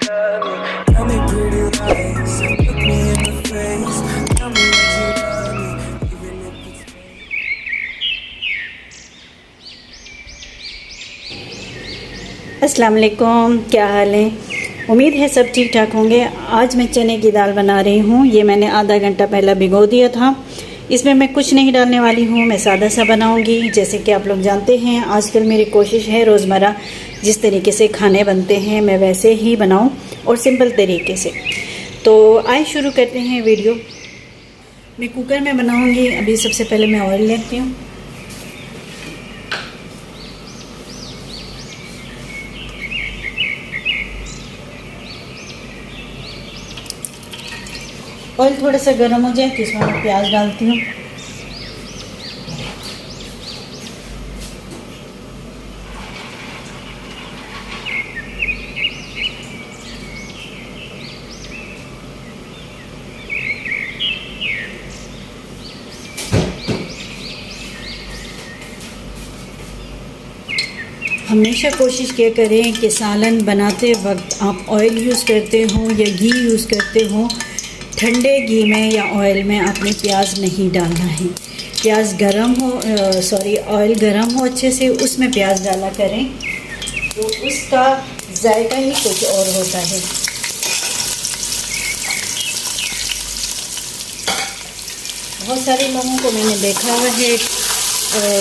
love me. Tell me pretty lies, look me in the face. Tell me that you love me, even if it's fake. अस्सलाम वालेकुम, क्या हाल है। उम्मीद है सब ठीक ठाक होंगे। आज मैं चने की दाल बना रही हूँ। ये मैंने आधा घंटा पहले भिगो दिया था। इसमें मैं कुछ नहीं डालने वाली हूँ, मैं सादा सा बनाऊँगी। जैसे कि आप लोग जानते हैं, आजकल मेरी कोशिश है रोज़मर्रा जिस तरीके से खाने बनते हैं मैं वैसे ही बनाऊँ और सिंपल तरीके से। तो आइए शुरू करते हैं वीडियो। मैं कुकर में बनाऊँगी। अभी सबसे पहले मैं ऑयल लेती हूँ। ऑयल थोड़ा सा गर्म हो जाए तो इसमें मैं प्याज डालती हूँ। हमेशा कोशिश किया करें कि सालन बनाते वक्त आप ऑयल यूज़ करते हो या घी यूज़ करते हो, ठंडे घी में या ऑयल में आपने प्याज नहीं डालना है। प्याज गरम हो ऑयल गरम हो अच्छे से, उसमें प्याज डाला करें तो उसका जायका ही कुछ और होता है। बहुत सारे लोगों को मैंने देखा हुआ है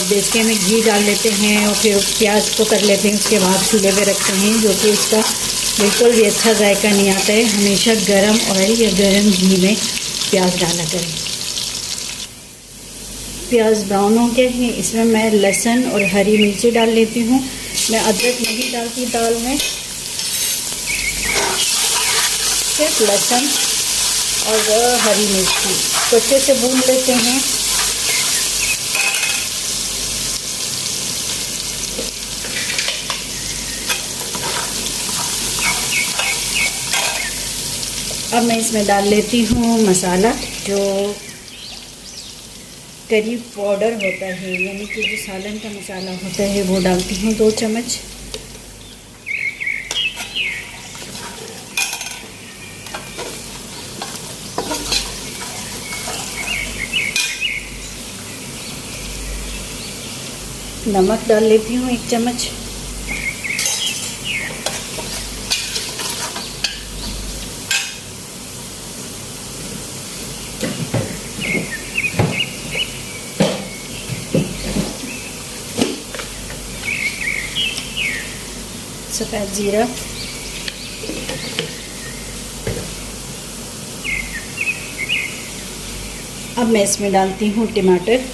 देचके में घी डाल लेते हैं और फिर प्याज को कर लेते हैं, उसके बाद चूल्हे पे रखते हैं, जो कि उसका बिल्कुल भी अच्छा जायका नहीं आता है। हमेशा गरम ऑयल या गरम घी में प्याज डाला करें। प्याज ब्राउन हो गए हैं, इसमें मैं लहसुन और हरी मिर्ची डाल लेती हूँ। मैं अदरक नहीं डालती दाल में, सिर्फ लहसुन और हरी मिर्ची तो अच्छे से भून लेते हैं। अब मैं इसमें डाल लेती हूँ मसाला, जो करी पाउडर होता है, यानी कि जो सालन का मसाला होता है वो डालती हूँ 2 चम्मच। नमक डाल लेती हूँ 1 चम्मच। सफ़ेद ज़ीरा, अब मैं इसमें डालती हूँ टमाटर।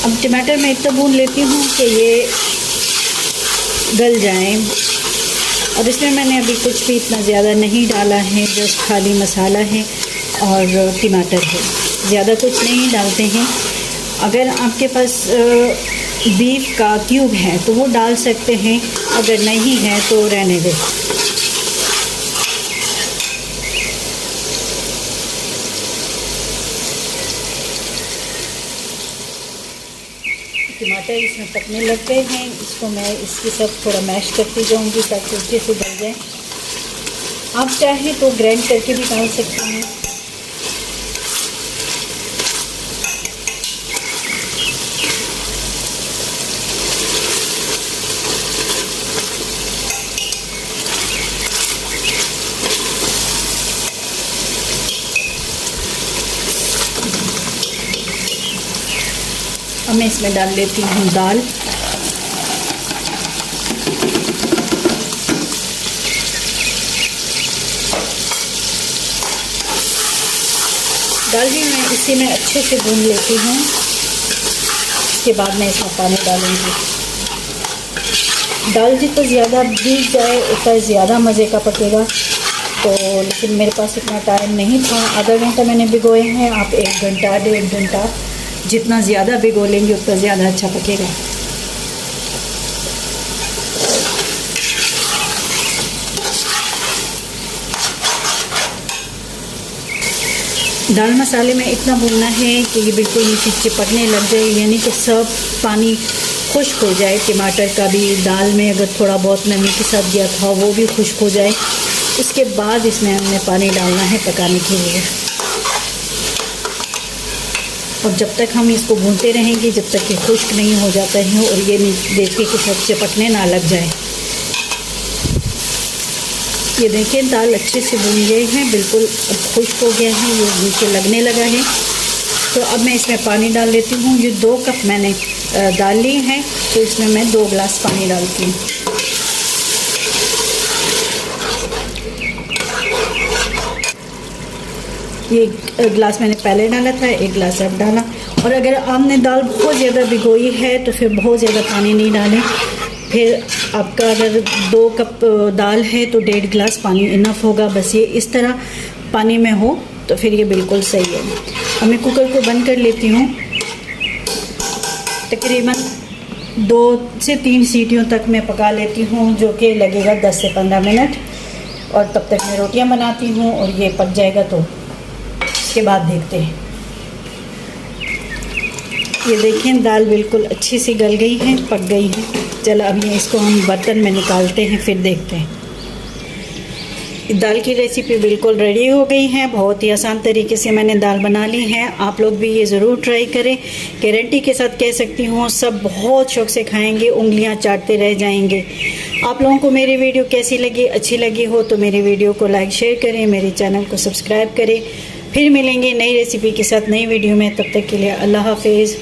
अब टमाटर मैं इतना भून लेती हूँ कि ये गल जाएं। और इसमें मैंने अभी कुछ भी इतना ज़्यादा नहीं डाला है, जस्ट खाली मसाला है और टमाटर है, ज़्यादा कुछ नहीं डालते हैं। अगर आपके पास बीफ का क्यूब है तो वो डाल सकते हैं, अगर नहीं है तो रहने दें। टमाटर इसमें पकने लग गए हैं, इसको मैं इसके साथ थोड़ा मैश करती जाऊंगी ताकि अच्छे से गल जाए। आप चाहें तो ग्राइंड करके भी डाल सकते हैं। अब मैं इसमें डाल लेती हूँ दाल। दाल भी मैं इसी में अच्छे से भून लेती हूँ। इसके बाद मैं इसमें पानी डालूँगी। दाल जितना ज़्यादा भीग जाए उतना ज़्यादा मज़े का पकेगा। तो लेकिन मेरे पास इतना टाइम नहीं था। आधा घंटा मैंने भिगोए हैं। आप 1 घंटा 1.5 घंटा जितना ज़्यादा भिगो लेंगे उतना ज़्यादा अच्छा पकेगा। दाल मसाले में इतना भूनना है कि ये बिल्कुल नीचे चिपकने लग जाए, यानी कि सब पानी खुश्क हो जाए। टमाटर का भी, दाल में अगर थोड़ा बहुत नमी के साथ गया था वो भी खुश्क हो जाए। उसके बाद इसमें हमने पानी डालना है पकाने के लिए। और जब तक हम इसको भूनते रहेंगे जब तक ये खुश्क नहीं हो जाता है और ये देखिए कि सब चिपकने ना लग जाए। ये देखिए दाल अच्छे से भून गए हैं, बिल्कुल अब खुश्क हो गया है, ये नीचे लगने लगा है। तो अब मैं इसमें पानी डाल लेती हूँ। ये 2 कप मैंने दाल ली है, तो इसमें मैं 2 गिलास पानी डालती हूँ। ये 1 गिलास मैंने पहले डाला था, 1 गिलास अब डाला। और अगर आपने दाल बहुत ज़्यादा भिगोई है तो फिर बहुत ज़्यादा पानी नहीं डालें। फिर आपका अगर 2 कप दाल है तो 1.5 गिलास पानी इनफ होगा। बस ये इस तरह पानी में हो तो फिर ये बिल्कुल सही है। अब मैं कुकर को बंद कर लेती हूँ। तकरीबन 2 से 3 सीटियों तक मैं पका लेती हूँ, जो कि लगेगा 10 से 15 मिनट। और तब तक मैं रोटियाँ बनाती हूँ और ये पक जाएगा तो उसके बाद देखते हैं। ये देखें दाल बिल्कुल अच्छी सी गल गई है, पक गई है। चलो अब ये इसको हम बर्तन में निकालते हैं, फिर देखते हैं। दाल की रेसिपी बिल्कुल रेडी हो गई है। बहुत ही आसान तरीके से मैंने दाल बना ली है। आप लोग भी ये ज़रूर ट्राई करें। गारंटी के साथ कह सकती हूँ सब बहुत शौक़ से खाएंगे, उंगलियां चाटते रह जाएंगे। आप लोगों को मेरी वीडियो कैसी लगी, अच्छी लगी हो तो मेरी वीडियो को लाइक शेयर करें, मेरे चैनल को सब्सक्राइब करें। फिर मिलेंगे नई रेसिपी के साथ नई वीडियो में। तब तक के लिए अल्लाह हाफिज़।